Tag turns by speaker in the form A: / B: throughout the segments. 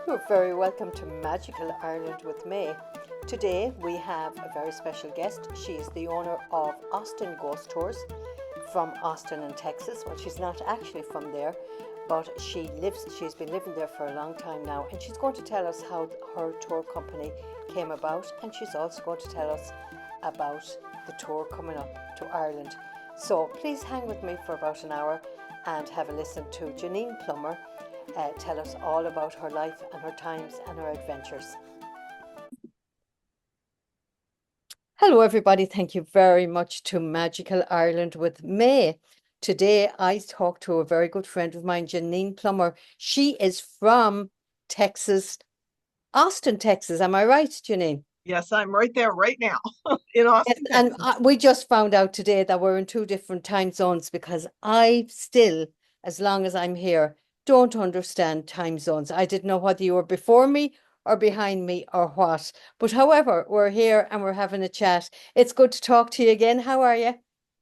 A: You're very welcome to Magical Ireland with May. Today we have a very special guest. She is the owner of Austin Ghost Tours from Austin in Texas. Well, she's not actually from there, but she's been living there for a long time now, and she's going to tell us how her tour company came about, and she's also going to tell us about the tour coming up to Ireland. So please hang with me for about an hour and have a listen to Jeanine Plummer tell us all about her life and her times and her adventures. Hello everybody, thank you very much to Magical Ireland with May. Today I talked to a very good friend of mine, Jeanine Plummer. She is from Texas, Austin, Texas. Am I right, Jeanine?
B: Yes, I'm right there right now in Austin,
A: And
B: Texas.
A: we just found out today that we're in two different time zones because I still, as long as I'm here, don't understand time zones. I didn't know whether you were before me or behind me or what. But however, we're here and we're having a chat. It's good to talk to you again. How are you?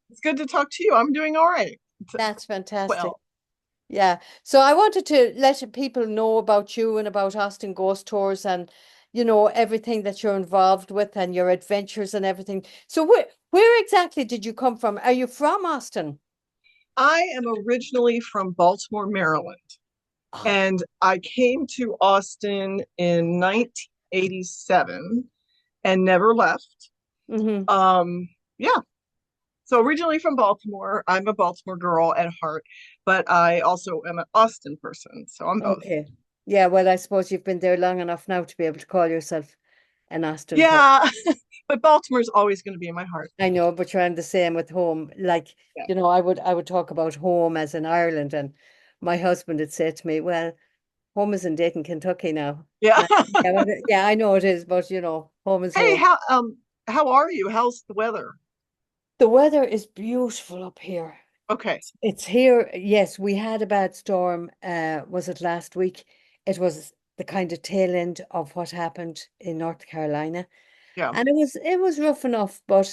B: It's good to talk to you. I'm doing all right.
A: That's fantastic.
B: Well,
A: Yeah. So I wanted to let people know about you and about Austin Ghost Tours and, everything that you're involved with and your adventures and everything. So where exactly did you come from? Are you from Austin?
B: I am originally from Baltimore, Maryland,
A: Oh,
B: and I came to Austin in 1987 and never left.
A: mm-hmm.
B: Yeah. So originally from Baltimore, I'm a Baltimore girl at heart, but I also am an Austin person. So I'm both.
A: Okay. Yeah, well, I suppose you've been there long enough now to be able to call yourself an Austin person.
B: Yeah, but Baltimore's always going to be in my heart.
A: I know, but you're the same with home. Like,
B: Yeah.
A: I would talk about home as in Ireland, and my husband had said to me, well, home is in Dayton, Kentucky now.
B: Yeah.
A: Yeah, yeah, I know it is, but home is
B: Hey,
A: home.
B: how are you? How's the weather?
A: The weather is beautiful up here.
B: Okay.
A: It's here. Yes, we had a bad storm. Was it last week? It was the kind of tail end of what happened in North Carolina,
B: Yeah.
A: and it was rough enough, but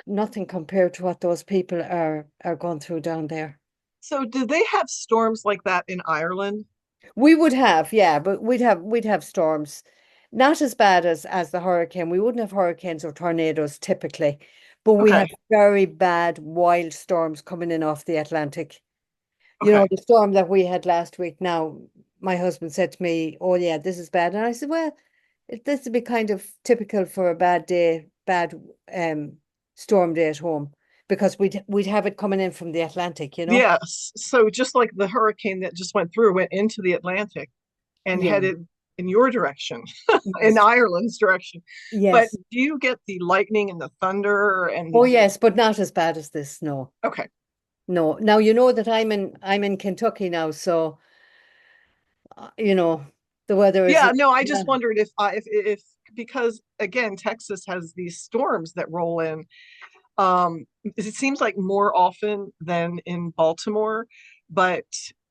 A: nothing compared to what those people are going through down there.
B: So do they have storms like that in Ireland?
A: We would have, yeah, but we'd have storms, not as bad as the hurricane. We wouldn't have hurricanes or tornadoes typically, but we have
B: Okay.
A: very bad wild storms coming in off the Atlantic.
B: Okay.
A: The storm that we had last week. Now, my husband said to me, "Oh yeah, this is bad," and I said, "Well, this would be kind of typical for a bad day, bad storm day at home, because we'd have it coming in from the Atlantic."
B: Yes. So just like the hurricane that just went through went into the Atlantic and
A: Yeah.
B: headed in your direction, in
A: Yes.
B: Ireland's direction. But
A: Yes.
B: do you get the lightning and the thunder and
A: Oh yes, but not as bad as this. No.
B: okay.
A: No. Now you know that I'm in Kentucky now, so the weather is
B: Yeah, no, I
A: yeah.
B: just wondered if because again, Texas has these storms that roll in. It seems like more often than in Baltimore, but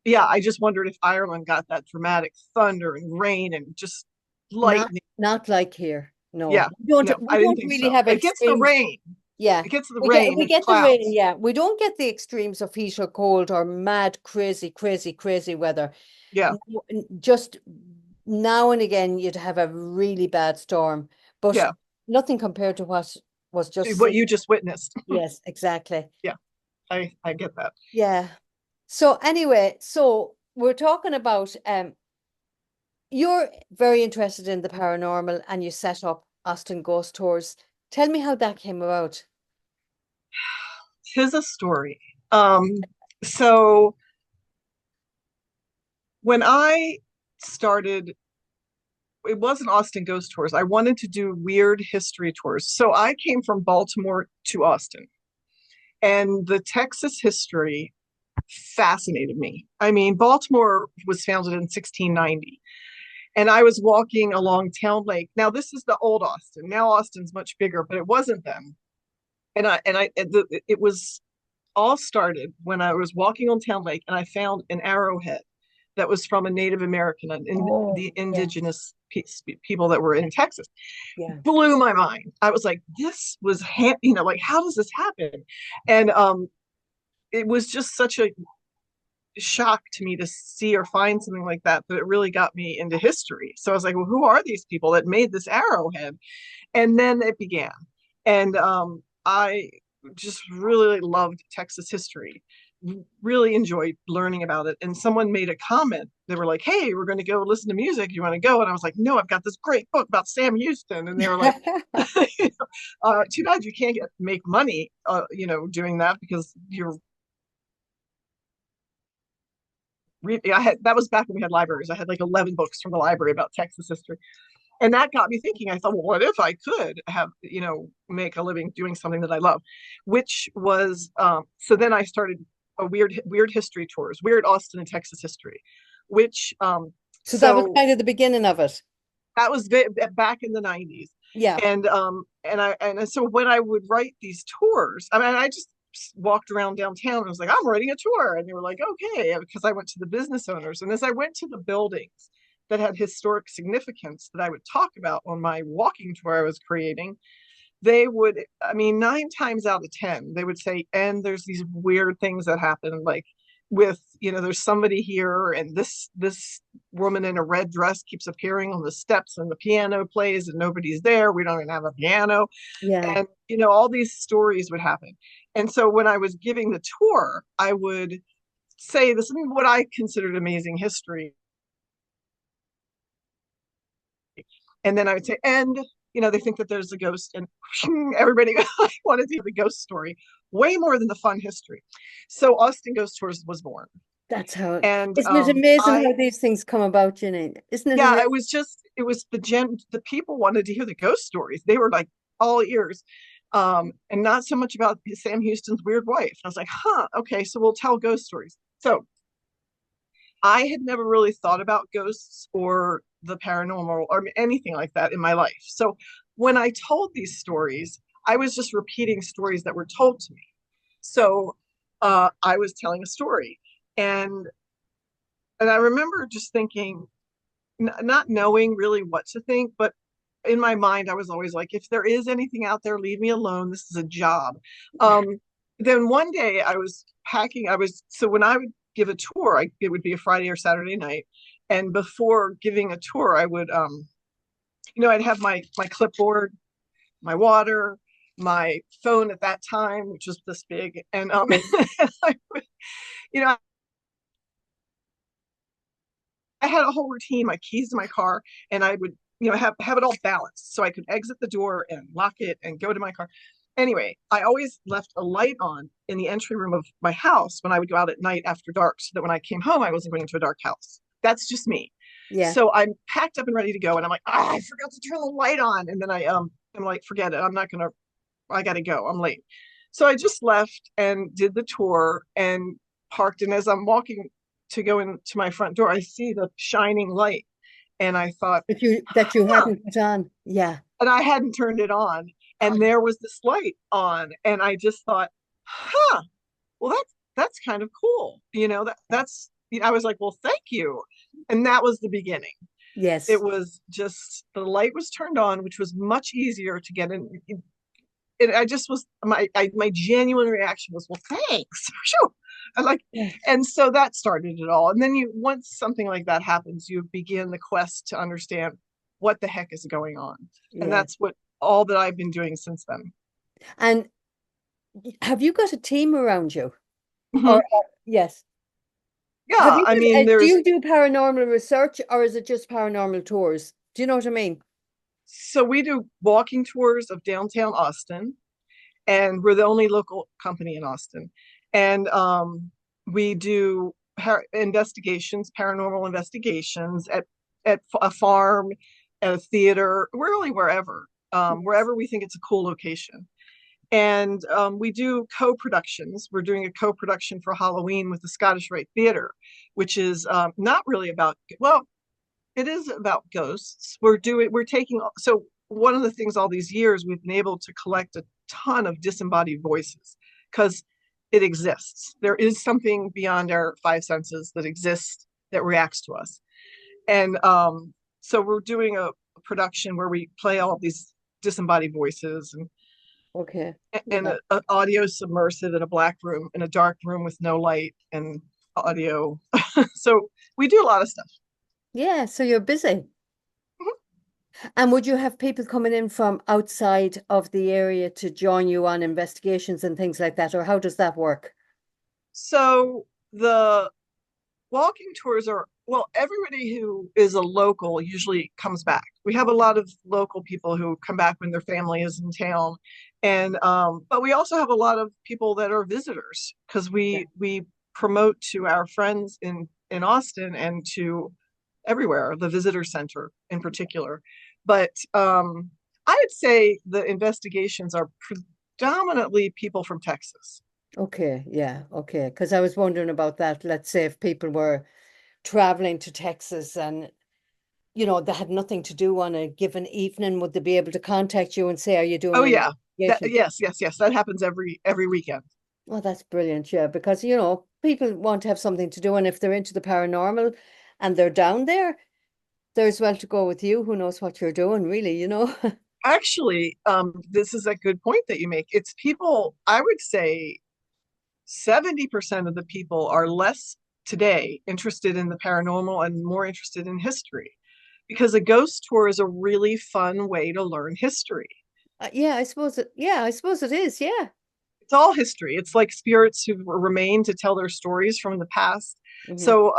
B: yeah, I just wondered if Ireland got that dramatic thunder and rain and just
A: Not
B: lightning.
A: not like here.
B: Yeah,
A: No. We don't
B: no,
A: we
B: I didn't
A: don't
B: think
A: really
B: so.
A: have
B: It gets the
A: extremes.
B: rain.
A: Yeah.
B: It gets the
A: We get
B: rain
A: we
B: and the
A: get the rain,
B: clouds.
A: yeah. We don't get the extremes of heat or cold or mad, crazy, crazy, crazy weather.
B: Yeah,
A: Just now and again you'd have a really bad storm, but
B: yeah.
A: nothing compared to what was just
B: What
A: seen.
B: you just witnessed.
A: Yes, exactly.
B: Yeah, I get that.
A: Yeah. So anyway, so we're talking about you're very interested in the paranormal and you set up Austin Ghost Tours. Tell me how that came about.
B: Tis a story. So when I started it wasn't Austin Ghost Tours. I wanted to do weird history tours. So I came from Baltimore to Austin, and the Texas history fascinated me. I mean, Baltimore was founded in 1690, and I was walking along Town Lake. Now, this is the old Austin. Now Austin's much bigger, but it wasn't then. It was all started when I was walking on Town Lake and I found an arrowhead that was from a Native American,
A: Oh,
B: the
A: yeah,
B: indigenous people that were in Texas.
A: yeah.
B: Blew my mind. I was like, this was, like, how does this happen? And it was just such a shock to me to see or find something like that, but it really got me into history. So I was like, well, who are these people that made this arrowhead? And then it began. And I just really loved Texas history, really enjoyed learning about it. And someone made a comment. They were like, hey, we're going to go listen to music. You want to go? And I was like, no, I've got this great book about Sam Houston. And they were like, too bad you can't make money, doing that because you're I had that was back when we had libraries. I had like 11 books from the library about Texas history. And that got me thinking. I thought, well, what if I could have, make a living doing something that I love, which was so then I started a weird history tours, weird Austin and Texas history, which
A: So that was
B: so
A: kind of the beginning of it.
B: that was back in the 90s.
A: Yeah.
B: And so when I would write these tours, I mean, I just walked around downtown and was like, I'm writing a tour. And they were like, okay, because I went to the business owners. And as I went to the buildings that had historic significance that I would talk about on my walking tour I was creating, they would, I mean, 9 times out of 10, they would say, and there's these weird things that happen, like with, there's somebody here and this woman in a red dress keeps appearing on the steps and the piano plays and nobody's there. We don't even have a piano.
A: Yeah.
B: And, all these stories would happen. And so when I was giving the tour, I would say this is what I considered amazing history. And then I would say, and they think that there's a ghost, and everybody wanted to hear the ghost story way more than the fun history. So Austin Ghost Tours was born.
A: That's how
B: And
A: isn't it amazing how these things come about, Jeanine? Isn't it
B: yeah,
A: amazing?
B: it was the people wanted to hear the ghost stories. They were like all ears. And not so much about Sam Houston's weird wife. And I was like, okay, so we'll tell ghost stories. So I had never really thought about ghosts or the paranormal or anything like that in my life. So when I told these stories, I was just repeating stories that were told to me. So I was telling a story, and I remember just thinking, not knowing really what to think, but in my mind, I was always like, if there is anything out there, leave me alone. This is a job. Then one day I was packing. So when I would give a tour, it would be a Friday or Saturday night. And before giving a tour, I would, I'd have my clipboard, my water, my phone at that time, which was this big. And I would, you know, I had a whole routine, my keys to my car, and I would, have it all balanced so I could exit the door and lock it and go to my car. Anyway, I always left a light on in the entry room of my house when I would go out at night after dark so that when I came home, I wasn't going into a dark house. That's just me.
A: Yeah.
B: So I'm packed up and ready to go. And I'm like, I forgot to turn the light on. And then I'm like, forget it. I got to go. I'm late. So I just left and did the tour and parked. And as I'm walking to go into my front door, I see the shining light. And I thought,
A: that you hadn't put on. Yeah.
B: and I hadn't turned it on. And there was this light on. And I just thought, well, that's kind of cool. I was like, well, thank you. And that was the beginning.
A: Yes.
B: It was just the light was turned on, which was much easier to get in. And I just was my genuine reaction was, well, thanks. I like,
A: Yeah.
B: and so that started it all. And then once something like that happens, you begin the quest to understand what the heck is going on. And
A: Yeah.
B: that's all that I've been doing since then.
A: And have you got a team around you?
B: Mhm.
A: Or yes.
B: Yeah, I mean,
A: Do
B: there's
A: you do paranormal research or is it just paranormal tours? Do you know what I mean?
B: so we do walking tours of downtown Austin, and we're the only local company in Austin. And we do paranormal investigations at a farm, at a theater, really wherever, wherever we think it's a cool location. And we do co-productions. We're doing a co-production for Halloween with the Scottish Rite Theatre, which is not really about, well, it is about ghosts. We're taking, so one of the things all these years we've been able to collect a ton of disembodied voices because it exists. There is something beyond our five senses that exists that reacts to us. And so we're doing a production where we play all of these disembodied voices
A: Okay.
B: and
A: Yeah.
B: a audio submersive in a black room, in a dark room with no light. And audio. So we do a lot of stuff.
A: Yeah, so you're busy. And would you have people coming in from outside of the area to join you on investigations and things like that, or how does that work?
B: So the walking tours are, well, everybody who is a local usually comes back. We have a lot of local people who come back when their family is in town. And but we also have a lot of people that are visitors because
A: Yeah.
B: we promote to our friends in Austin and to everywhere, the visitor center in particular. But I would say the investigations are predominantly people from Texas.
A: Okay, yeah, okay. Because I was wondering about that. Let's say if people were traveling to Texas and, they had nothing to do on a given evening, would they be able to contact you and say, are you doing
B: Oh
A: an
B: yeah.
A: investigation?
B: Yes, that happens every weekend.
A: Oh, that's brilliant. Yeah, because, people want to have something to do. And if they're into the paranormal and they're down there, there's well to go with you. Who knows what you're doing, really?
B: Actually, this is a good point that you make. It's people, I would say 70% of the people are less today interested in the paranormal and more interested in history because a ghost tour is a really fun way to learn history.
A: I suppose it is. Yeah.
B: It's all history. It's like spirits who remain to tell their stories from the past.
A: Hmm.
B: So,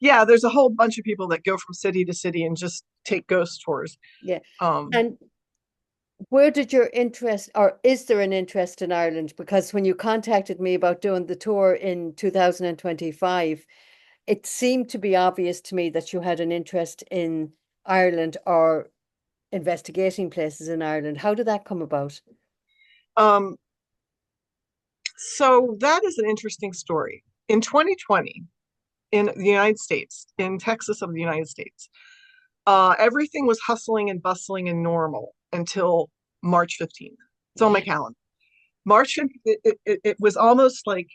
B: yeah, there's a whole bunch of people that go from city to city and just take ghost tours.
A: Yeah.
B: Um,
A: And where did your interest, or is there an interest in Ireland? Because when you contacted me about doing the tour in 2025, it seemed to be obvious to me that you had an interest in Ireland or investigating places in Ireland. How did that come about?
B: um, so that is an interesting story. In 2020, in the United States, in Texas of the United States, everything was hustling and bustling and normal until March 15th. It's on my
A: Yeah.
B: calendar. March, it was almost like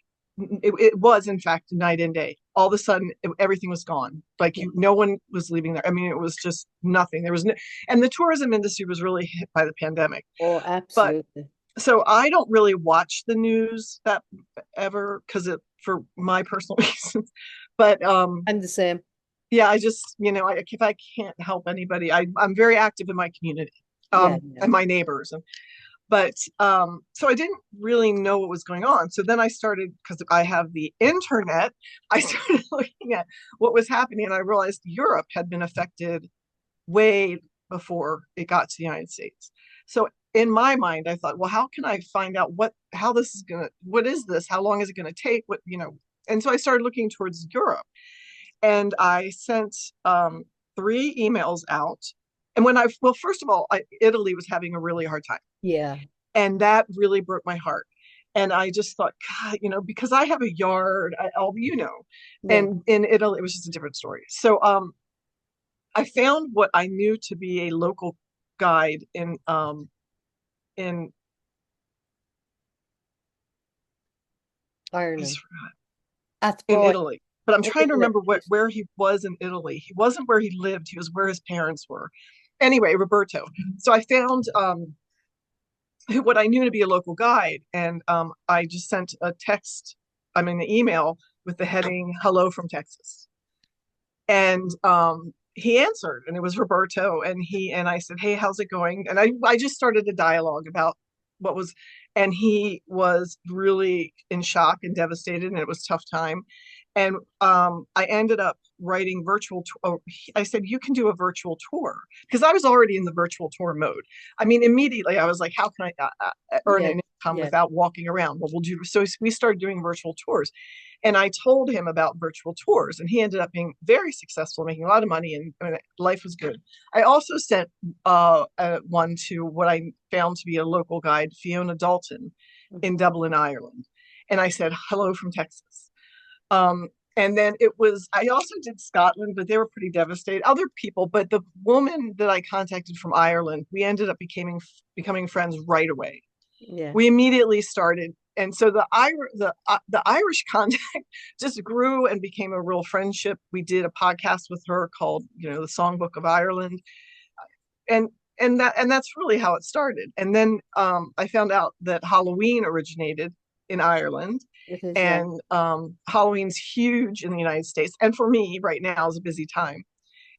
B: it was, in fact, night and day. All of a sudden, everything was gone. Like
A: Yeah.
B: no one was leaving there. I mean, it was just nothing. There was no, and the tourism industry was really hit by the pandemic.
A: Oh,
B: But
A: absolutely.
B: so I don't really watch the news that ever because it for my personal reasons. But
A: I'm the same.
B: yeah, I just, if I can't help anybody, I'm very active in my community,
A: Yeah, yeah,
B: and my neighbors. But so I didn't really know what was going on. So then I started, because I have the internet, I started looking at what was happening, and I realized Europe had been affected way before it got to the United States. So in my mind, I thought, well, how can I find out how this is gonna, what is this? How long is it gonna take? And so I started looking towards Europe, and I sent three emails out. And well, first of all, Italy was having a really hard time,
A: yeah,
B: and that really broke my heart. And I just thought, God, because I have a yard,
A: yeah.
B: and in Italy, it was just a different story. So, I found what I knew to be a local guide in
A: Ireland.
B: in
A: Athboy.
B: Italy. But I'm
A: Oh,
B: trying to
A: Italy.
B: remember where he was in Italy. He wasn't where he lived. He was where his parents were. Anyway, Roberto. So I found what I knew to be a local guide, and I just sent a text. I mean, an email with the heading "Hello from Texas," and he answered, and it was Roberto, and I said, "Hey, how's it going?" And I just started a dialogue about what was, and he was really in shock and devastated, and it was a tough time. And I ended up writing I said, you can do a virtual tour because I was already in the virtual tour mode. I mean, immediately I was like, how can I earn
A: Yeah,
B: an income
A: yeah,
B: without walking around? Well, we'll do. So we started doing virtual tours. And I told him about virtual tours, and he ended up being very successful, making a lot of money, and life was good. I also sent one to what I found to be a local guide, Fiona Dalton, in Dublin, Ireland. And I said, hello from Texas. And then I also did Scotland, but they were pretty devastated. Other people, but the woman that I contacted from Ireland, we ended up becoming friends right away.
A: yeah.
B: We immediately started, and so the Irish contact just grew and became a real friendship. We did a podcast with her called, the Songbook of Ireland, and that's really how it started. And then I found out that Halloween originated in Ireland,
A: It is, yeah.
B: and Halloween's huge in the United States. And for me, right now is a busy time.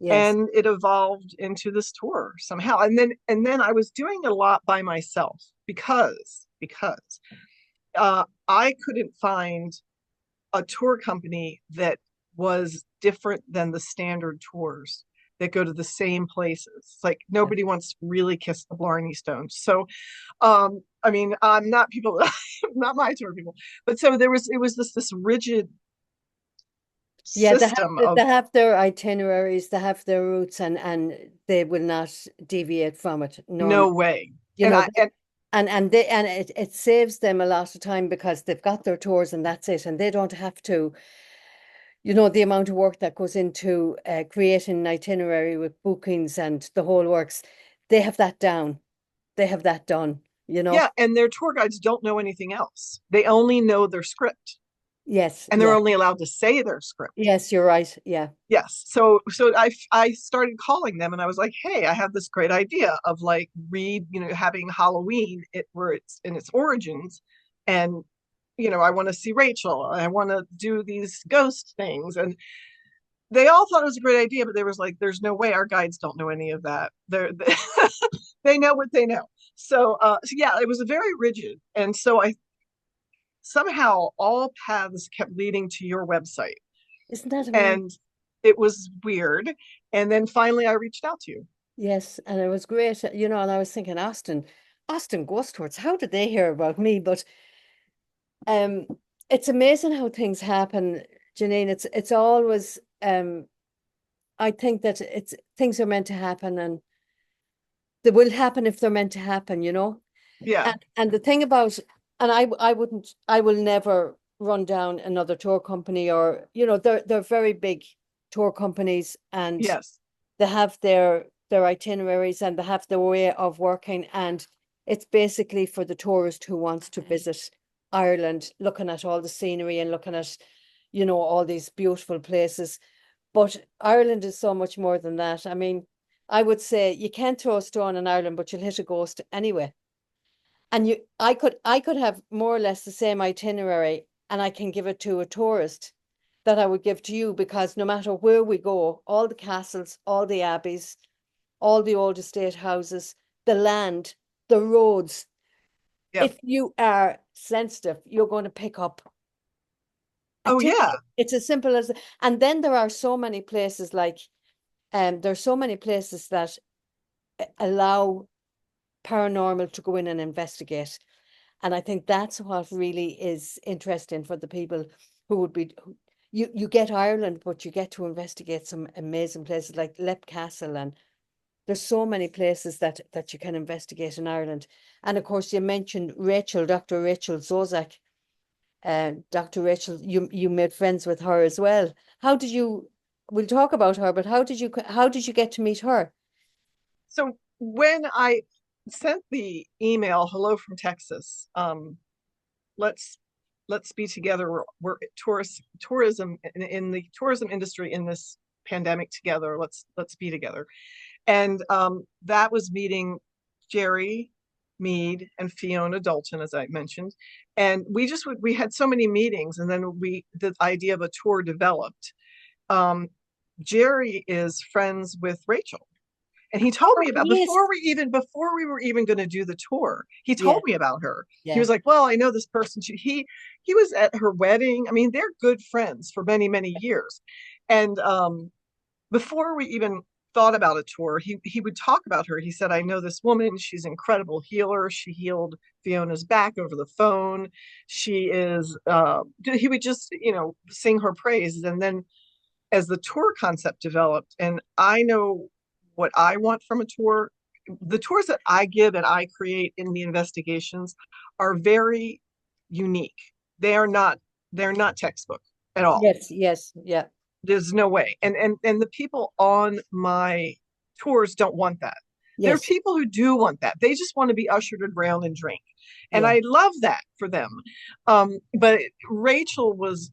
A: Yes.
B: And it evolved into this tour somehow. And then I was doing a lot by myself because I couldn't find a tour company that was different than the standard tours that go to the same places. Like
A: Yeah.
B: nobody wants to really kiss the Blarney Stones. So, I mean, I'm not people, not my tour people, but so it was this rigid
A: Yeah,
B: system of,
A: they have their itineraries, they have their routes, and they will not deviate from it
B: no
A: normally.
B: way.
A: You
B: And
A: know,
B: I, and
A: and it saves them a lot of time because they've got their tours and that's it, and they don't have to, the amount of work that goes into creating an itinerary with bookings and the whole works. They have that down. They have that done, you know.
B: yeah, and their tour guides don't know anything else. They only know their script,
A: Yes,
B: and they're
A: yeah.
B: only allowed to say their script.
A: Yes, you're right. Yeah.
B: Yes. So I started calling them and I was like, hey, I have this great idea of like having Halloween where it's in its origins, and I want to see Rachel. I want to do these ghost things. And they all thought it was a great idea, but there was like, there's no way our guides don't know any of that. They know what they know. So yeah, it was a very rigid. And so I somehow all paths kept leading to your website.
A: Isn't that amazing?
B: And it was weird. And then finally I reached out to you.
A: Yes, and it was great, and I was thinking Austin Ghost Tours, how did they hear about me? But um it's amazing how things happen, Janine. It's always I think that it's things are meant to happen, and they will happen if they're meant to happen.
B: Yeah.
A: And the thing about, and I will never run down another tour company, or they're very big tour companies, and
B: Yes.
A: they have their itineraries and they have their way of working, and it's basically for the tourist who wants to visit Ireland, looking at all the scenery and looking at all these beautiful places. But Ireland is so much more than that. I mean, I would say you can't throw a stone in Ireland, but you'll hit a ghost anyway. And I could have more or less the same itinerary, and I can give it to a tourist that I would give to you, because no matter where we go, all the castles, all the abbeys, all the old estate houses, the land, the roads,
B: Yep.
A: if you are sensitive, you're going to pick up a
B: Oh
A: ticket.
B: yeah.
A: It's as simple as, and then there are so many places like, there's so many places that allow paranormal to go in and investigate. And I think that's what really is interesting for the people who would be. You get Ireland, but you get to investigate some amazing places like Lep Castle, and there's so many places that you can investigate in Ireland. And of course, you mentioned Rachel, Dr. Rachel Zozak. Dr. Rachel, you made friends with her as well. How did you? We'll talk about her, but how did you get to meet her?
B: So when I sent the email, hello from Texas, let's let's be together. We're tourism in the tourism industry in this pandemic together. Let's be together. And that was meeting Jerry Mead and Fiona Dalton, as I mentioned. And we had so many meetings, and then the idea of a tour developed. Um, Jerry is friends with Rachel. And he told
A: Oh,
B: me about
A: yes.
B: before we were even going to do the tour, he
A: Yeah,
B: told me about her. He
A: yeah.
B: was like, well, I know this person. He was at her wedding. I mean, they're good friends for many, many years. And before we even thought about a tour, he would talk about her. He said, I know this woman. She's an incredible healer. She healed Fiona's back over the phone. She is he would just, sing her praises. And then as the tour concept developed, and I know what I want from a tour, the tours that I give and I create in the investigations are very unique. They are not they're not textbook at all.
A: Yes, yes, yeah.
B: There's no way. And the people on my tours don't want that. There are
A: Yes,
B: people who do want that. They just want to be ushered around and drink. And
A: yeah.
B: I love that for them. But Rachel was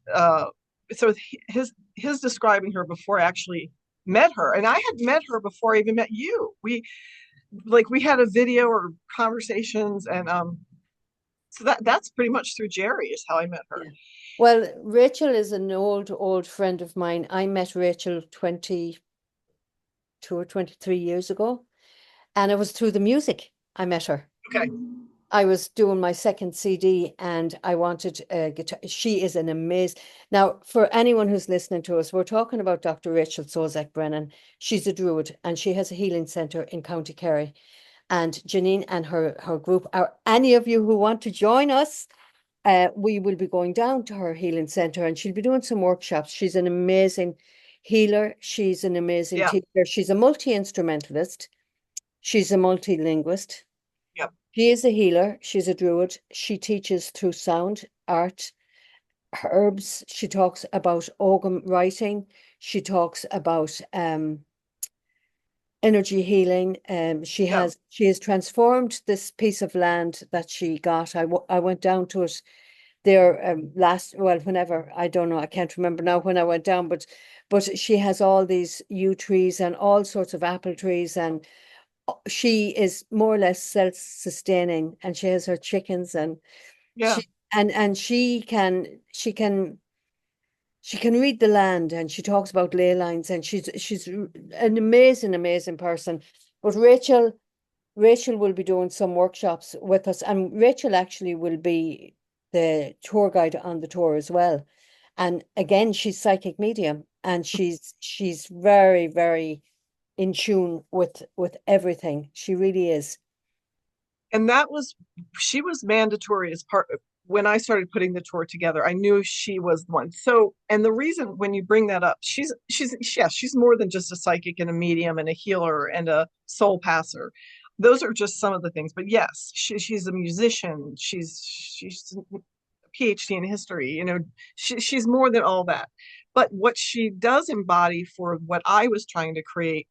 B: so his describing her before I actually met her. And I had met her before I even met you. We had a video or conversations, and So that's pretty much through Jerry is how I met her.
A: Yeah. Well, Rachel is an old friend of mine. I met Rachel 22 or 23 years ago, and it was through the music I met her.
B: Okay.
A: I was doing my second CD and I wanted a guitar. She is an amazing. Now, for anyone who's listening to us, we're talking about Dr. Rachel Sozak Brennan. She's a Druid and she has a healing centre in County Kerry. And Jeanine and her group are any of you who want to join us. We will be going down to her healing centre and she'll be doing some workshops. She's an amazing healer. She's an amazing
B: Yeah.
A: teacher. She's a multi-instrumentalist. She's a multilinguist.
B: Yep.
A: She is a healer. She's a druid. She teaches through sound, art, herbs. She talks about organ writing. She talks about energy healing.
B: Yeah.
A: She has transformed this piece of land that she got. I went down to it there whenever, I don't know, I can't remember now when I went down, but she has all these yew trees and all sorts of apple trees, and she is more or less self-sustaining, and she has her chickens, and
B: Yeah.
A: she and she can read the land, and she talks about ley lines, and she's an amazing person. But Rachel will be doing some workshops with us, and Rachel actually will be the tour guide on the tour as well. And again, she's psychic medium, and she's very in tune with everything. She really is.
B: And she was mandatory as part when I started putting the tour together. I knew she was the one. So, and the reason when you bring that up, she's more than just a psychic and a medium and a healer and a soul passer. Those are just some of the things. But yes, she's a musician. She's a PhD in history. She's more than all that. But what she does embody for what I was trying to create,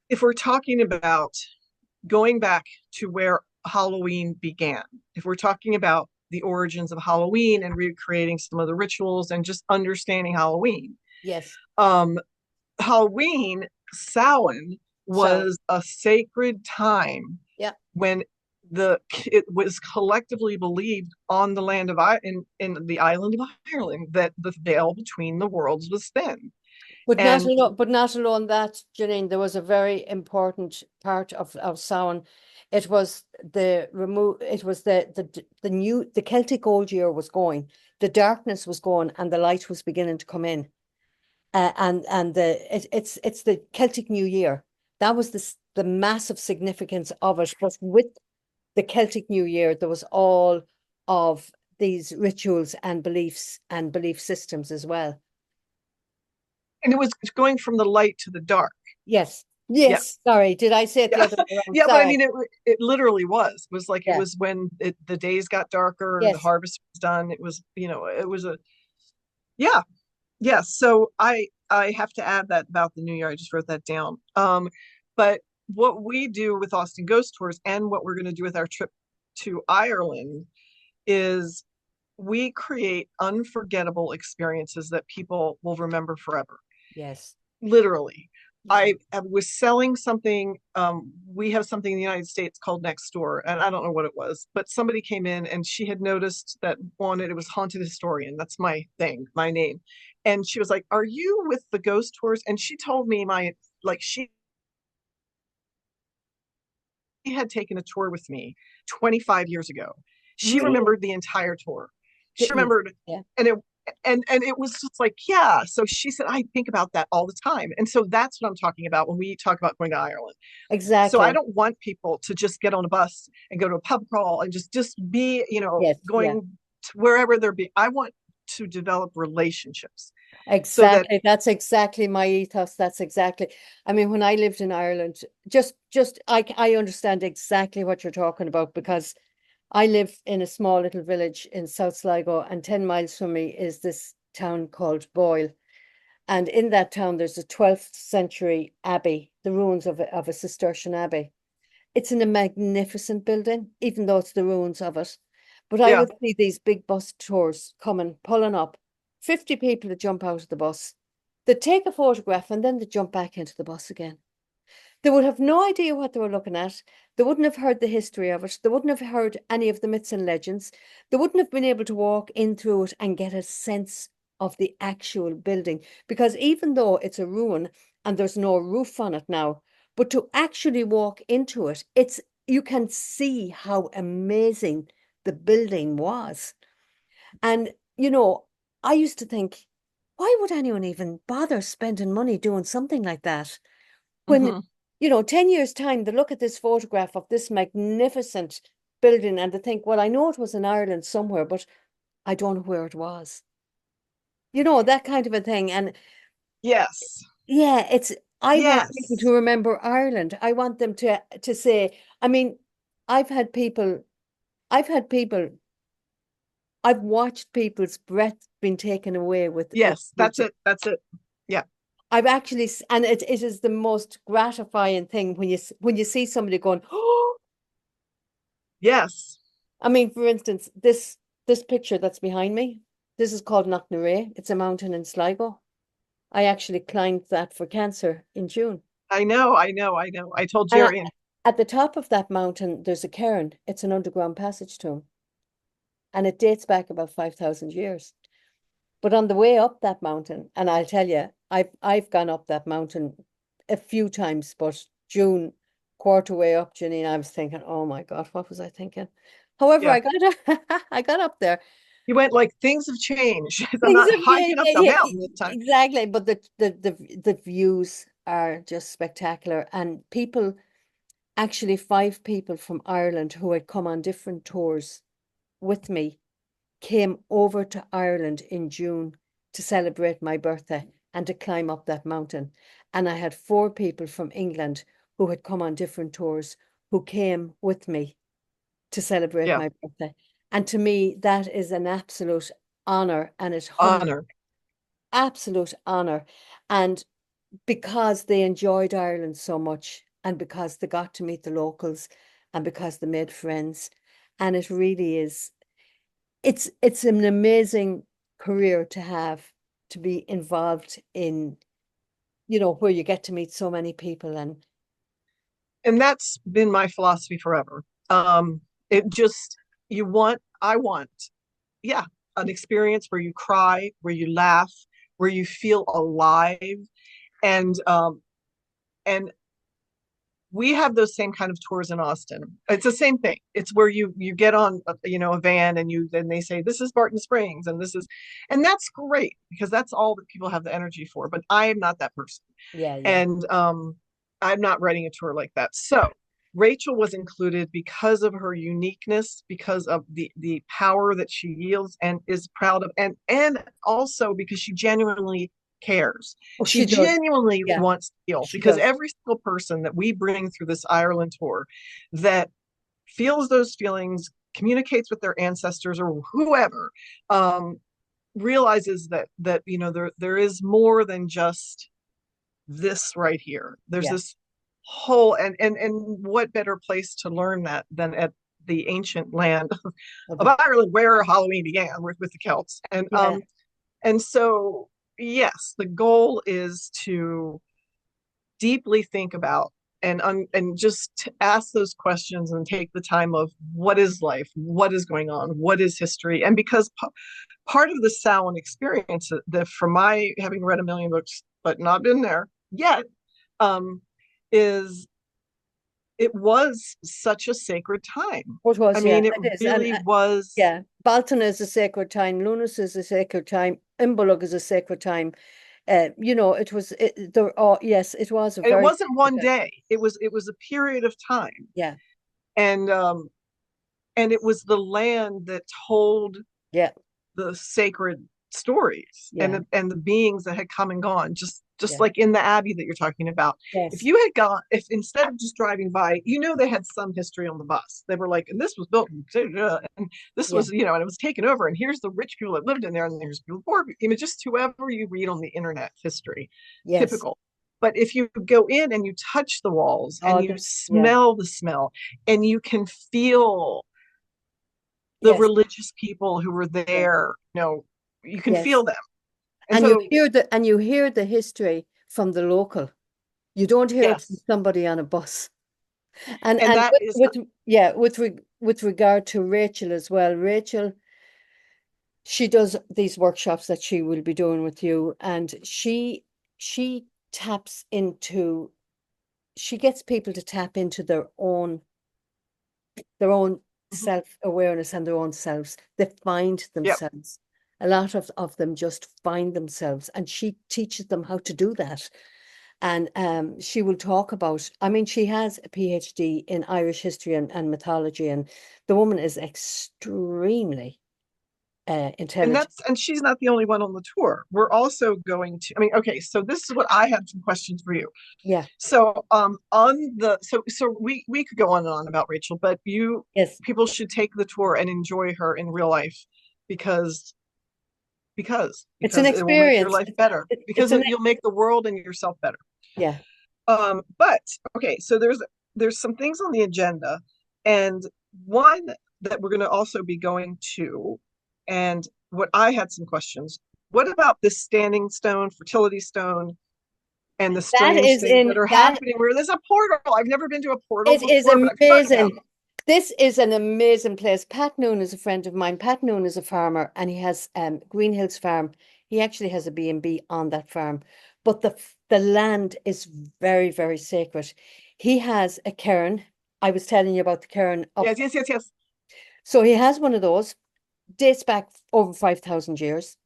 B: if we're talking about going back to where Halloween began, if we're talking about the origins of Halloween and recreating some of the rituals and just understanding Halloween,
A: Yes.
B: um, Halloween, Samhain,
A: So
B: was a sacred time
A: yeah.
B: when it was collectively believed on the land of in the island of Ireland that the veil between the worlds was thin. And
A: But not alone that, Janine, there was a very important part of Samhain. It was the Celtic old year was going, the darkness was going, and the light was beginning to come in. It's the Celtic New Year. That was the massive significance of it. But with the Celtic New Year, there was all of these rituals and beliefs and belief systems as well.
B: it was going from the light to the dark.
A: Yes.
B: Yeah.
A: Yes. Sorry. Did I say it the
B: Yeah.
A: other way around?
B: Yeah, but I
A: Sorry.
B: mean it literally was. It was like it
A: Yeah.
B: was when the days got darker, the
A: Yes.
B: harvest was done. It was, it was a yeah. Yeah. So I have to add that about the new year. I just wrote that down. But what we do with Austin Ghost Tours and what we're going to do with our trip to Ireland is we create unforgettable experiences that people will remember forever.
A: Yes.
B: Literally.
A: Yeah.
B: I was selling something. We have something in the United States called Next Door, and I don't know what it was, but somebody came in and she had noticed that it was Haunted Historian. That's my thing, my name. And she was like, "Are you with the ghost tours?" And she told me she had taken a tour with me 25 years ago. She
A: Really?
B: remembered the entire tour. She
A: Goodness.
B: remembered,
A: Yeah.
B: and it was just like, yeah. So she said, I think about that all the time. And so that's what I'm talking about when we talk about going to Ireland. So I
A: Exactly.
B: don't want people to just get on a bus and go to a pub crawl and just be,
A: Yes. Yeah.
B: going to wherever they're being. I want to develop relationships so that
A: Exactly. That's exactly my ethos. That's exactly. I mean, when I lived in Ireland, I understand exactly what you're talking about because I live in a small little village in South Sligo, and 10 miles from me is this town called Boyle. And in that town, there's a 12th century abbey, the ruins of a Cistercian abbey. It's in a magnificent building, even though it's the ruins of it. But I
B: yeah.
A: would see these big bus tours coming, pulling up, 50 people to jump out of the bus. They take a photograph and then they jump back into the bus again. They would have no idea what they were looking at. They wouldn't have heard the history of it. They wouldn't have heard any of the myths and legends. They wouldn't have been able to walk in through it and get a sense of the actual building. Because even though it's a ruin and there's no roof on it now, but to actually walk into it, you can see how amazing the building was. And, I used to think, why would anyone even bother spending money doing something like that? When,
B: Hmm.
A: 10 years' time, they look at this photograph of this magnificent building and they think, well, I know it was in Ireland somewhere, but I don't know where it was. That kind of a thing. And
B: Yes.
A: yeah, I want people
B: Yes.
A: to remember Ireland. I want them to say, I mean, I've had people, I've had people, I've watched people's breath being taken away with
B: Yes. That's
A: images.
B: it. That's it. Yeah.
A: I've actually, and it is the most gratifying thing when you see somebody going, oh,
B: Yes.
A: I mean, for instance, this picture that's behind me, this is called Knocknarea. It's a mountain in Sligo. I actually climbed that for cancer in June.
B: I know. I know. I know. I told
A: And
B: Jerry, and
A: at the top of that mountain, there's a cairn. It's an underground passage to him, and it dates back about 5,000 years. But on the way up that mountain, and I'll tell you, I've gone up that mountain a few times, but June, quarter way up, Janine, I was thinking, oh my God, what was I thinking? However,
B: yeah,
A: I got up there.
B: he went like things have changed. I'm
A: Things
B: not
A: have
B: hiking
A: changed.
B: up the mountain this time.
A: Exactly. But the views are just spectacular. And people, actually 5 people from Ireland who had come on different tours with me came over to Ireland in June to celebrate my birthday and to climb up that mountain. And I had 4 people from England who had come on different tours who came with me to celebrate
B: Yeah,
A: my birthday. And to me, that is an absolute honor and it humbles,
B: honor.
A: absolute honor. And because they enjoyed Ireland so much and because they got to meet the locals and because they made friends. And it really is, it's an amazing career to have, to be involved in, where you get to meet so many people and
B: And that's been my philosophy forever. It just, I want, yeah, an experience where you cry, where you laugh, where you feel alive. And we have those same kind of tours in Austin. It's the same thing. It's where you get on a van, and then they say this is Barton Springs, and that's great because that's all that people have the energy for. But I am not that person,
A: yeah, yeah,
B: and I'm not writing a tour like that. So Rachel was included because of her uniqueness, because of the power that she yields and is proud of, and also because she genuinely cares.
A: oh,
B: She
A: she does,
B: genuinely
A: yeah,
B: wants to heal,
A: she
B: because
A: does,
B: every single person that we bring through this Ireland tour that feels those feelings, communicates with their ancestors or whoever, um, realizes that there is more than just this right here. There's
A: yeah,
B: this whole, and what better place to learn that than at the ancient land
A: of
B: of
A: it,
B: Ireland, where Halloween began with the Celts. And
A: yeah,
B: so yes, the goal is to deeply think about and just ask those questions and take the time of what is life, what is going on, what is history. And because part of the Samhain experience, that from my having read a million books but not been there yet, um, is it was such a sacred time.
A: what
B: I
A: was, yeah,
B: mean, it
A: it is, and
B: really was.
A: yeah, Baltan is a sacred time, Lunas is a sacred time, Imbolug is a sacred time. It was there. Oh, yes, it was a
B: And it
A: very
B: wasn't
A: sacred
B: one
A: time.
B: day. It was a period of time,
A: Yeah,
B: and it was the land that told
A: yeah,
B: the sacred stories, and
A: yeah,
B: the beings that had come and gone, just
A: yeah,
B: like in the abbey that you're talking about.
A: yes,
B: If instead of just driving by, they had some history on the bus. They were like, and this was built, and this
A: yeah,
B: was, and it was taken over, and here's the rich people that lived in there, and there's people poor. Just whoever you read on the internet history,
A: yes.
B: typical. But if you go in and you touch the walls and
A: Oh,
B: you
A: yeah,
B: smell the smell, and you can feel the
A: yes,
B: religious people who were
A: yeah,
B: there, you can
A: yes.
B: feel them. And
A: And you
B: so,
A: hear the history from the local. You don't hear it from
B: Yes.
A: somebody on a bus.
B: And
A: And
B: that is
A: with regard to Rachel as well, Rachel, she does these workshops that she will be doing with you, and she taps into she gets people to tap into their own
B: mhm,
A: self-awareness and their own selves. They find
B: yep.
A: themselves. A lot of them just find themselves, and she teaches them how to do that. And she will talk about, I mean, she has a PhD in Irish history and mythology, and the woman is extremely intelligent.
B: And she's not the only one on the tour. We're also going to, I mean, okay, so this is what I have some questions for you.
A: Yeah.
B: So on the so we could go on and on about Rachel, but you
A: Yes.
B: people should take the tour and enjoy her in real life because
A: It's an
B: it will make your
A: experience.
B: life better
A: It's
B: because
A: an
B: you'll make the world and yourself better.
A: yeah.
B: But okay, so there's some things on the agenda, and one that we're going to also be going to, and what I had some questions. What about this standing stone, fertility stone, and the
A: That
B: strange
A: is
B: things
A: in
B: that are
A: that
B: happening where there's a portal? I've never been to a portal
A: It is
B: before, but I've heard about
A: amazing.
B: them.
A: This is an amazing place. Pat Noon is a friend of mine. Pat Noon is a farmer, and he has Green Hills Farm. He actually has a B&B on that farm, but the land is very, very sacred. He has a cairn. I was telling you about the cairn up.
B: Yes, yes, yes, yes.
A: So he has one of those, dates back over 5,000 years.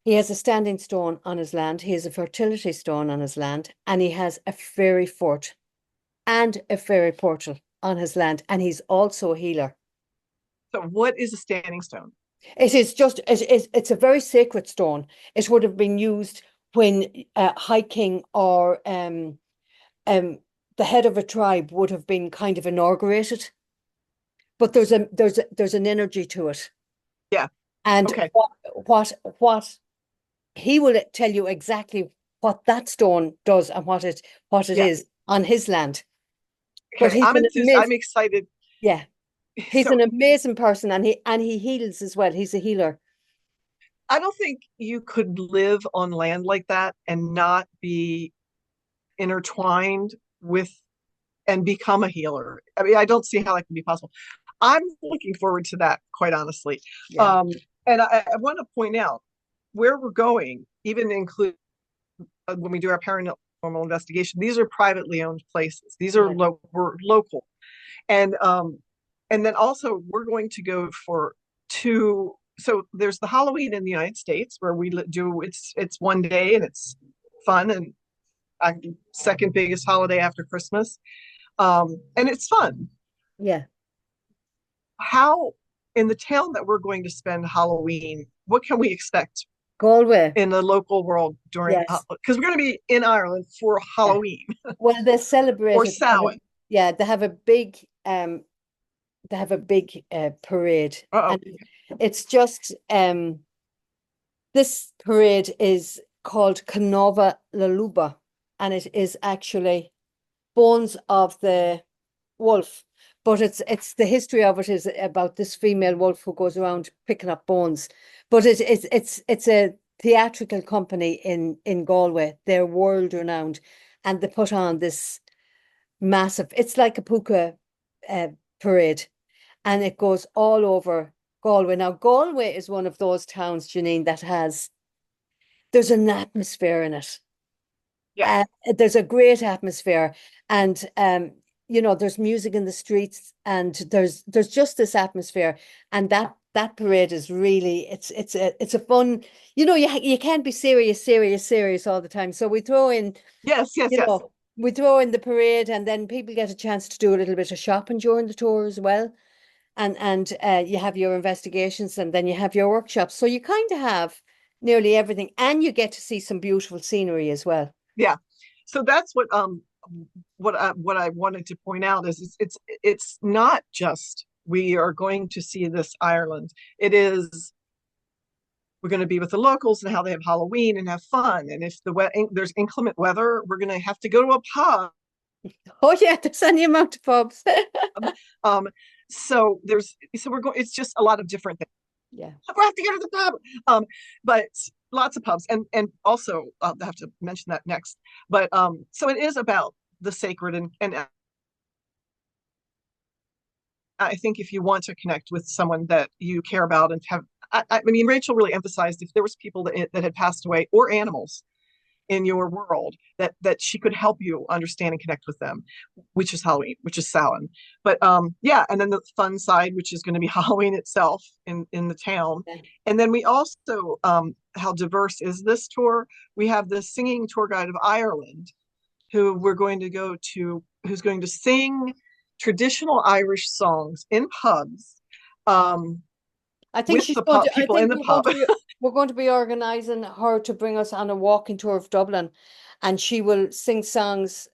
A: He has a standing stone on his land. He has a fertility stone on his land, and he has a fairy fort and a fairy portal on his land, and he's also a healer.
B: So, what is a standing stone?
A: It's a very sacred stone. It would have been used when hiking or um, the head of a tribe would have been kind of inaugurated. But there's an energy to it,
B: Yeah.
A: and
B: Okay.
A: what he will tell you exactly what that stone does and what it
B: Yeah.
A: is on his land. But
B: Okay.
A: he's
B: I'm
A: an
B: enthused. I'm
A: amazing,
B: excited.
A: yeah, he's
B: So,
A: an amazing person, and he heals as well. He's a healer.
B: I don't think you could live on land like that and not be intertwined with and become a healer. I mean, I don't see how that can be possible. I'm looking forward to that, quite honestly.
A: Yeah,
B: Um, and I want to point out where we're going, even include when we do our paranormal investigation. These are privately owned places. These are
A: yeah,
B: we're local, and then also we're going to go for two. So there's the Halloween in the United States where we do it's one day and it's fun and second biggest holiday after Christmas, and it's fun.
A: yeah.
B: How in the town that we're going to spend Halloween, what can we expect
A: Galway.
B: in the local world during
A: Yes.
B: because we're going to be in Ireland for
A: Yeah.
B: Halloween
A: Well, they celebrate
B: or
A: it.
B: Samhain.
A: Yeah, they have a big parade,
B: Uh
A: and it's just this parade is called Canova Laluba, and it is actually bones of the wolf. But it's the history of it is about this female wolf who goes around picking up bones. But it's a theatrical company in Galway. They're world renowned, and they put on this massive. It's like a puka uh, parade, and it goes all over Galway. Now, Galway is one of those towns, Jeanine, that there's an atmosphere in it. Uh,
B: Yes,
A: there's a great atmosphere, and there's music in the streets, and there's just this atmosphere, and that parade is really it's a fun. You can't be serious all the time. So
B: yes, yes,
A: you
B: yes.
A: know, we throw in the parade, and then people get a chance to do a little bit of shopping during the tour as well, and you have your investigations, and then you have your workshops. So you kind of have nearly everything, and you get to see some beautiful scenery as well.
B: Yeah. So that's what I wanted to point out is it's not just we are going to see this Ireland. It is we're going to be with the locals and how they have Halloween and have fun. And if there's inclement weather, we're going to have to go to a pub.
A: Oh yeah, there's any amount of pubs.
B: Um, so we're going. It's just a lot of different things.
A: Yeah,
B: We have to go to the pub. But lots of pubs, and also I'll have to mention that next. But so it is about the sacred, and I think if you want to connect with someone that you care about and have, I mean, Rachel really emphasized if there was people that had passed away or animals in your world that she could help you understand and connect with them, which is Halloween, which is Samhain. But yeah, and then the fun side, which is going to be Halloween itself in the town.
A: Yeah.
B: And then we also how diverse is this tour? We have the singing tour guide of Ireland who we're going to go to, who's going to sing traditional Irish songs in pubs um,
A: I think
B: with
A: she's
B: the
A: going to. I
B: people in
A: think
B: the pub.
A: we're going to be organising her to bring us on a walking tour of Dublin, and she will sing songs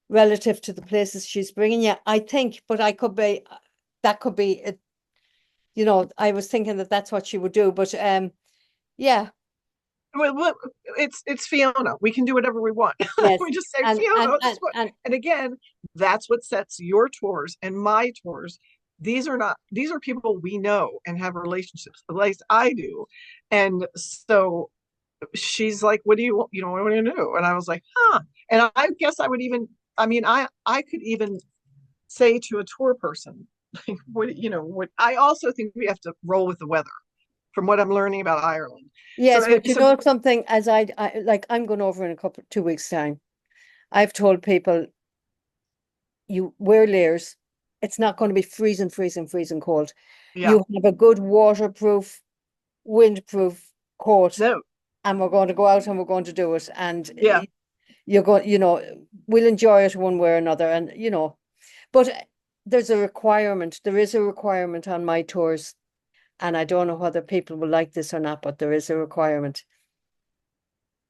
A: relative to the places she's bringing you. I think, but I could be. That could be it. You know, I was thinking that that's what she would do, but yeah,
B: Well, it's Fiona. We can do whatever we want.
A: yes,
B: We just say
A: and
B: Fiona.
A: and
B: This is
A: and,
B: what,
A: and
B: and again, that's what sets your tours and my tours. These are not. These are people we know and have relationships. At least I do, and so she's like, "What do you want? You know, what do you do?" And I was like, "Huh." And I guess I would even. I mean, I could even say to a tour person, like, "What you know? What?" I also think we have to roll with the weather, from what I'm learning about Ireland.
A: yes,
B: So
A: but you
B: so
A: know something. As I like, I'm going over in a couple 2 weeks' time. I've told people you wear layers. It's not going to be freezing, freezing, freezing cold.
B: yeah,
A: You have a good waterproof, windproof coat,
B: no,
A: and we're going to go out and we're going to do it. And
B: yeah.
A: you're going, we'll enjoy it one way or another. And but there's a requirement. There is a requirement on my tours, and I don't know whether people will like this or not, but there is a requirement.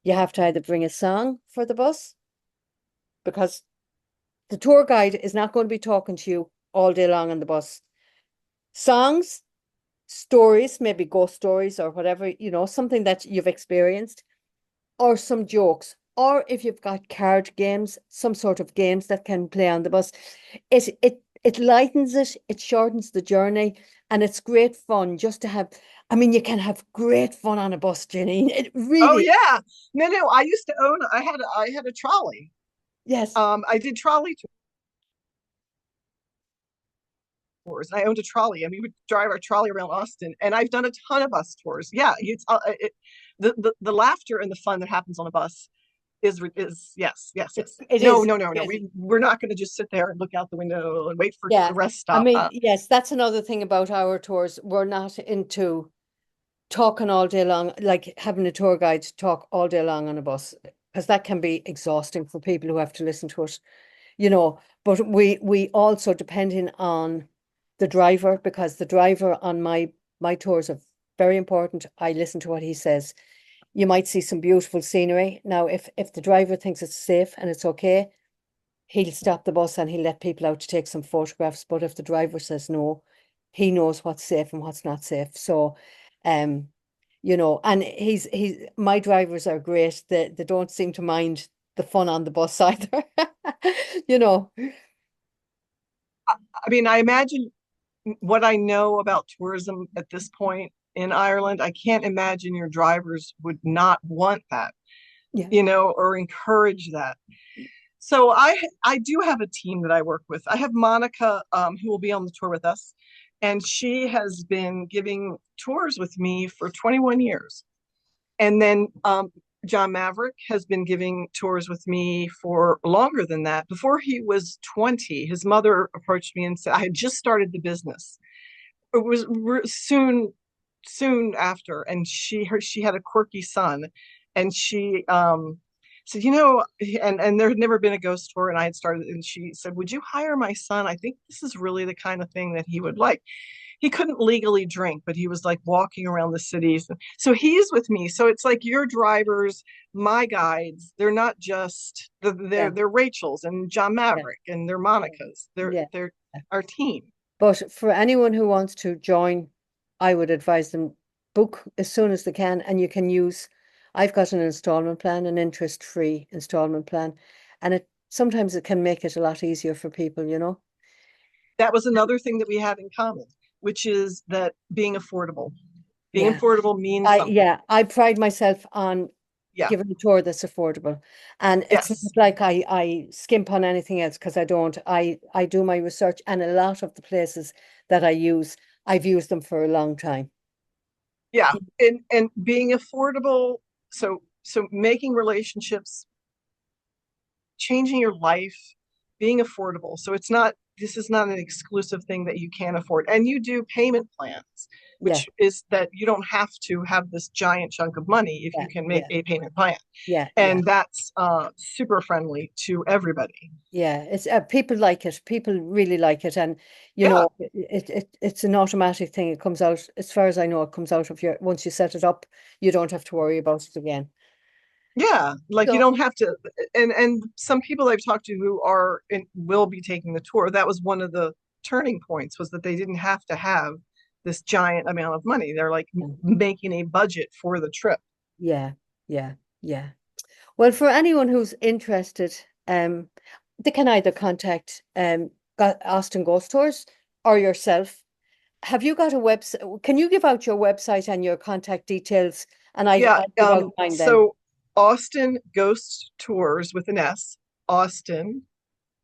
A: You have to either bring a song for the bus because the tour guide is not going to be talking to you all day long on the bus. Songs, stories, maybe ghost stories or whatever, something that you've experienced, or some jokes, or if you've got card games, some sort of games that can play on the bus. It lightens it, it shortens the journey, and it's great fun just to have. I mean, you can have great fun on a bus, Janine. It
B: Oh
A: really,
B: yeah. No. I used to own. I had a trolley.
A: yes,
B: I did trolley tours. I owned a trolley, and we would drive our trolley around Austin. And I've done a ton of bus tours. Yeah, the laughter and the fun that happens on a bus is yes.
A: it
B: No,
A: is.
B: no, no, no.
A: Yes.
B: We're not going to just sit there and look out the window and wait for
A: Yeah.
B: the rest
A: I
B: stop.
A: mean, yes, that's another thing about our tours. We're not into talking all day long, like having a tour guide talk all day long on a bus, because that can be exhausting for people who have to listen to it, But we also, depending on the driver, because the driver on my tours are very important. I listen to what he says. You might see some beautiful scenery. Now, if the driver thinks it's safe and it's okay, he'll stop the bus and he'll let people out to take some photographs. But if the driver says no, he knows what's safe and what's not safe. So, um, and he's my drivers are great. They don't seem to mind the fun on the bus either. You know,
B: I mean, I imagine what I know about tourism at this point in Ireland. I can't imagine your drivers would not want that,
A: yeah,
B: or encourage that. So I do have a team that I work with. I have Monica, who will be on the tour with us, and she has been giving tours with me for 21 years. And then John Maverick has been giving tours with me for longer than that. Before he was 20, his mother approached me and said, I had just started the business. It was soon after, and she had a quirky son, and she said, and there had never been a ghost tour, and I had started, and she said, would you hire my son? I think this is really the kind of thing that he would like. He couldn't legally drink, but he was like walking around the cities. So he's with me. So it's like your drivers, my guides, they're not just
A: yeah,
B: they're Rachel's and John
A: yeah,
B: Maverick and they're Monica's.
A: yeah.
B: They're our team.
A: But for anyone who wants to join, I would advise them book as soon as they can, and you can use. I've got an installment plan, an interest-free installment plan, and it sometimes it can make it a lot easier for people.
B: That was another thing that we had in common, which is that being affordable. Being
A: Yeah.
B: affordable means something.
A: I pride myself on
B: Yeah.
A: giving a tour that's affordable. And it's not
B: Yes.
A: like I skimp on anything else because I don't. I do my research, and a lot of the places that I use, I've used them for a long time.
B: Yeah. And being affordable, so making relationships, changing your life, being affordable. So this is not an exclusive thing that you can't afford. And you do payment plans,
A: Yeah,
B: which is that you don't have to have this giant chunk of money if
A: yeah,
B: you can make
A: yeah,
B: a payment plan.
A: yeah, yeah.
B: And that's super friendly to everybody.
A: Yeah, it's people like it. People really like it, and
B: Yeah.
A: it's an automatic thing. It comes out, as far as I know, it comes out of your once you set it up, you don't have to worry about it again.
B: Yeah, like you
A: So
B: don't have to. And some people I've talked to who are and will be taking the tour, that was one of the turning points, was that they didn't have to have this giant amount of money. They're like making a budget for the trip.
A: yeah, yeah, yeah. Well, for anyone who's interested, they can either contact Austin Ghost Tours or yourself. Have you got a website? Can you give out your website and your contact details? And
B: Yeah.
A: I'll give out mine then.
B: So Austin Ghost Tours with an S, Austin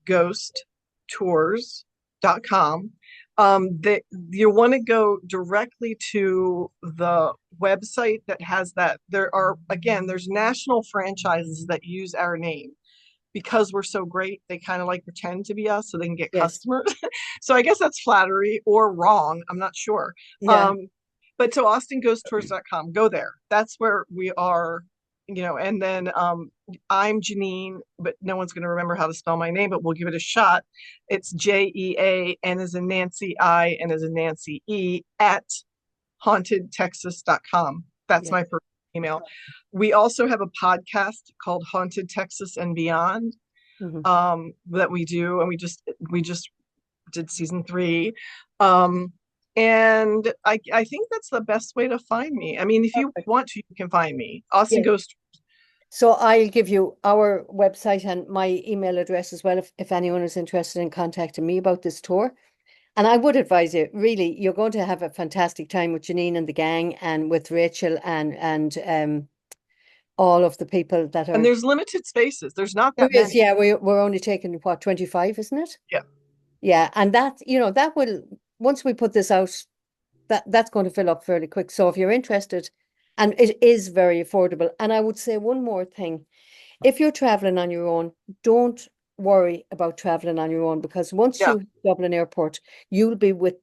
B: Ghost Tours.com. That you want to go directly to the website that has that. There's national franchises that use our name because we're so great. They kind of like pretend to be us so they can get
A: Yes.
B: customers. So I guess that's flattery or wrong. I'm not sure.
A: Yeah.
B: But so austinghosttours.com, go there. That's where we are, and then I'm Jeanine, but no one's going to remember how to spell my name, but we'll give it a shot. It's Jean as in Nancy, I and as in Nancy E at hauntedtexas.com. That's
A: Yeah.
B: my personal email. We also have a podcast called Haunted Texas and Beyond,
A: Hmm.
B: that we do, and we just did season 3. And I think that's the best way to find me. I mean, if you
A: Perfect.
B: want to, you can find me. Austin
A: Yes.
B: Ghost.
A: So I'll give you our website and my email address as well if anyone is interested in contacting me about this tour. And I would advise you, really, you're going to have a fantastic time with Jeanine and the gang and with Rachel and all of the people that
B: And
A: are
B: there's limited spaces. There's not
A: there
B: that
A: is,
B: many.
A: yeah, we're only taking what, 25, isn't it?
B: Yeah.
A: Yeah, and that, that will once we put this out, that's going to fill up fairly quick. So if you're interested, and it is very affordable. And I would say one more thing. If you're traveling on your own, don't worry about traveling on your own because once
B: Yeah.
A: you hit Dublin Airport, you'll be with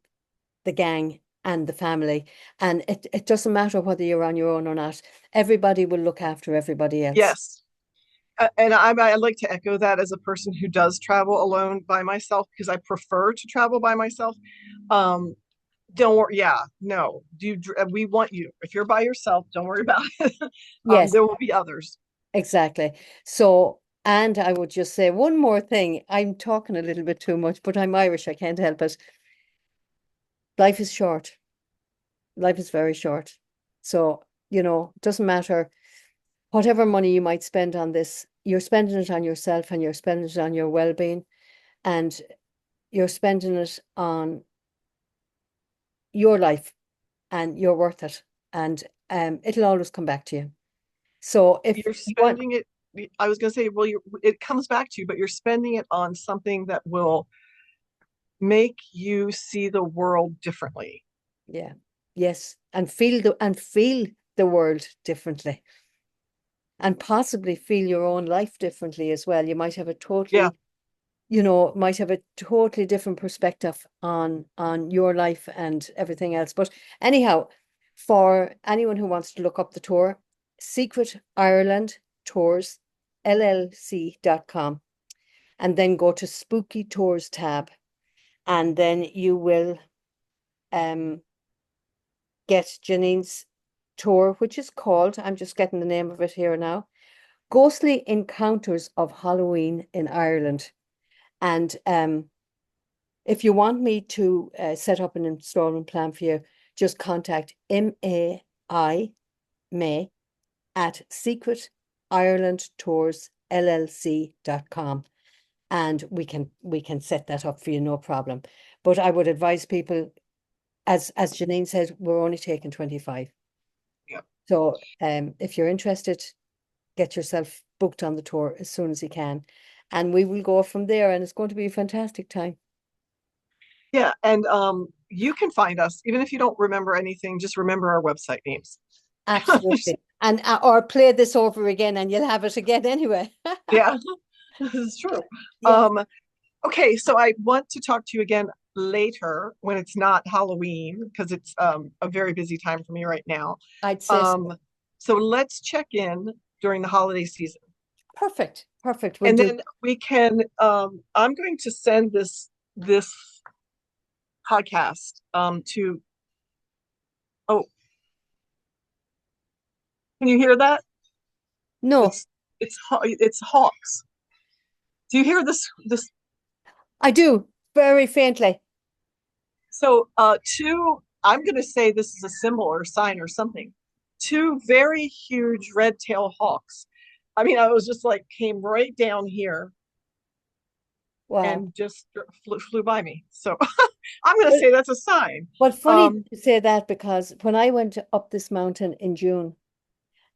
A: the gang and the family. And it doesn't matter whether you're on your own or not. Everybody will look after everybody else.
B: Yes. And I like to echo that as a person who does travel alone by myself because I prefer to travel by myself. Um, don't worry. Yeah, no. We want you. If you're by yourself, don't worry about it.
A: Yes,
B: There will be others.
A: exactly. So, and I would just say one more thing. I'm talking a little bit too much, but I'm Irish. I can't help it. Life is short. Life is very short. So, it doesn't matter whatever money you might spend on this, you're spending it on yourself and you're spending it on your well-being and you're spending it on your life and you're worth it. And it'll always come back to you. So if
B: You're
A: you want,
B: spending it. I was going to say, well, it comes back to you, but you're spending it on something that will make you see the world differently.
A: yeah, yes, and feel the world differently and possibly feel your own life differently as well. You might have a
B: Yeah.
A: totally might have a totally different perspective on your life and everything else. But anyhow, for anyone who wants to look up the tour, Secret Ireland Tours LLC.com, and then go to Spooky Tours tab, and then you will um get Janine's tour, which is called, I'm just getting the name of it here now, Ghostly Encounters of Halloween in Ireland. And if you want me to set up an installment plan for you, just contact May at Secret Ireland Tours LLC.com, and we can set that up for you, no problem. But I would advise people, as Jeanine said, we're only taking 25. So if you're interested, get yourself booked on the tour as soon as you can. And we will go from there, and it's going to be a fantastic time.
B: Yeah, and you can find us even if you don't remember anything. Just remember our website names.
A: Absolutely. And or play this over again and you'll have it again anyway.
B: Yeah, this is true.
A: Yes,
B: Okay, so I want to talk to you again later when it's not Halloween because it's a very busy time for me right now.
A: I'd say so.
B: Um, so let's check in during the holiday season.
A: Perfect. Perfect. We'll
B: And
A: do.
B: then we can I'm going to send this podcast to oh, can you hear that?
A: No,
B: It's hawks. Do you hear this?
A: I do very faintly.
B: So two, I'm going to say this is a symbol or sign or something. Two very huge red-tailed hawks. I mean, I was just like came right down here
A: Wow.
B: and just flew by me. So I'm going to
A: Well,
B: say that's a sign.
A: well, funny
B: Um,
A: to say that because when I went up this mountain in June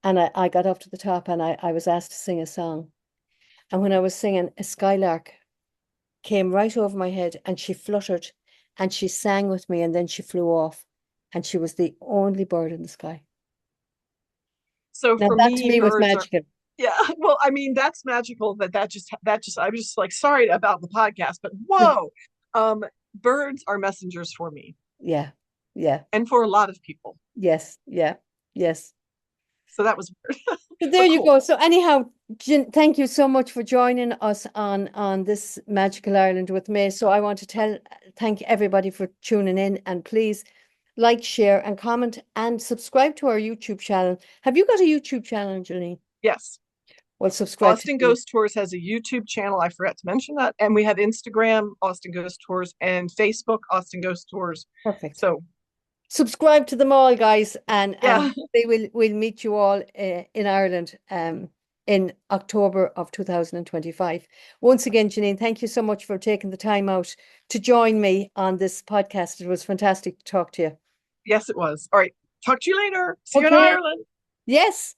A: and I got up to the top and I was asked to sing a song. And when I was singing, a skylark came right over my head and she fluttered and she sang with me and then she flew off. And she was the only bird in the sky.
B: so
A: Now
B: for
A: that to
B: me,
A: me was
B: birds are
A: magical.
B: yeah. Well, I mean, that's magical that just I was just like sorry about the podcast, but whoa, um, birds are messengers for me
A: Yeah. Yeah.
B: and for a lot of people.
A: Yes. Yeah. Yes.
B: So that was weird,
A: So there
B: but
A: you
B: cool.
A: go. So anyhow, thank you so much for joining us on this Magical Ireland with me. So I want to thank everybody for tuning in, and please like, share, and comment, and subscribe to our YouTube channel. Have you got a YouTube channel, Janine?
B: Yes.
A: Well, subscribe to
B: Austin
A: the
B: Ghost Tours has a YouTube channel. I forgot to mention that. And we have Instagram, Austin Ghost Tours, and Facebook, Austin Ghost Tours.
A: perfect.
B: So,
A: Subscribe to them all, guys, and
B: yeah.
A: they will meet you all in Ireland in October of 2025. Once again, Janine, thank you so much for taking the time out to join me on this podcast. It was fantastic to talk to you.
B: Yes, it was. All right. Talk to you later. See you in
A: Okay.
B: Ireland.
A: Yes.